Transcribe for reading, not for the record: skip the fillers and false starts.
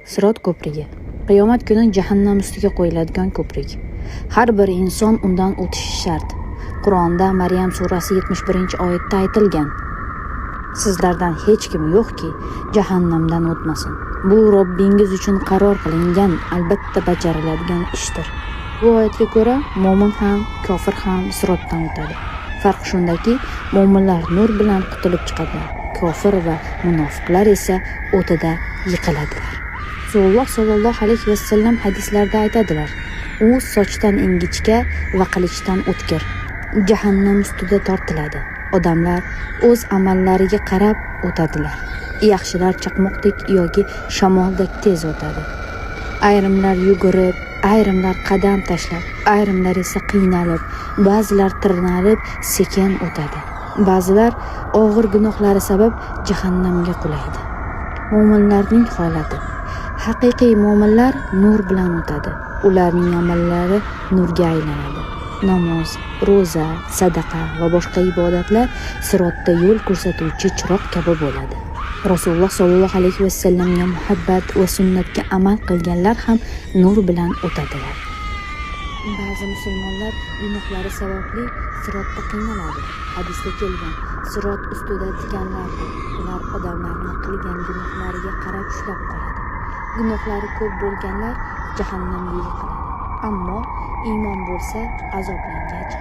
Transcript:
Sirot ko'prigi. Qiyomat kuni jahannam ustiga qo'yiladigan ko'prik. Har bir inson undan o'tishi shart. Qur'onda Maryam surasi 71-oyatda aytilgan: Sizlardan hech kim yo'qki, jahannamdan o'tmasin. Bu Robbingiz uchun qaror qilingan, albatta bajariladigan ishdir. Bu oyatga ko'ra, mo'min ham, kofir ham sirotdan o'tadi. Farq shundaki, mo'minlar nur bilan qutulib chiqadilar. Kofir va munofiqlar esa o'tida yiqiladilar. Rasululloh sollallohu alayhi vasallam hadislarda aytadilar: u sochdan ingichka va qilichdan o'tkir, jahannam ustida tortiladi. Odamlar o'z amallariga qarab o'tadilar. Yaxshilar chaqmoqdek yoki shamoldek tez o'tadi. Ayrimlar yugurib, ayrimlar qadam tashlab, ayrimlar esa qiynalib, ba'zilar tirnalib sekin o'tadi. Ba'zilar og'ir gunohlari sabab jahannamga qulaydi. Mo'minlarning holati. Haqiqiy mo'minlar nur bilan o'tadi. Ularning amallari nurga aylanadi. Namoz, ro'za, sadaqa va boshqa ibodatlar sirotda yo'l ko'rsatuvchi chiroq kabi bo'ladi. Rasululloh sollallohu alayhi vasallamga muhabbat va sunnatga amal qilganlar ham nur bilan o'tadilar. Ba'zi musulmonlar gunohlari sababli sirotda qiynaladi. Hadisda kelgan: sirot ustida tikanlar bor. Ular odamlarning qilgan gunohlariga qarab ushlab qoladi. Gunohlari ko'p bo'lganlar jahannamga yiqiladi. Ammo iymon bo'lsa azoblangach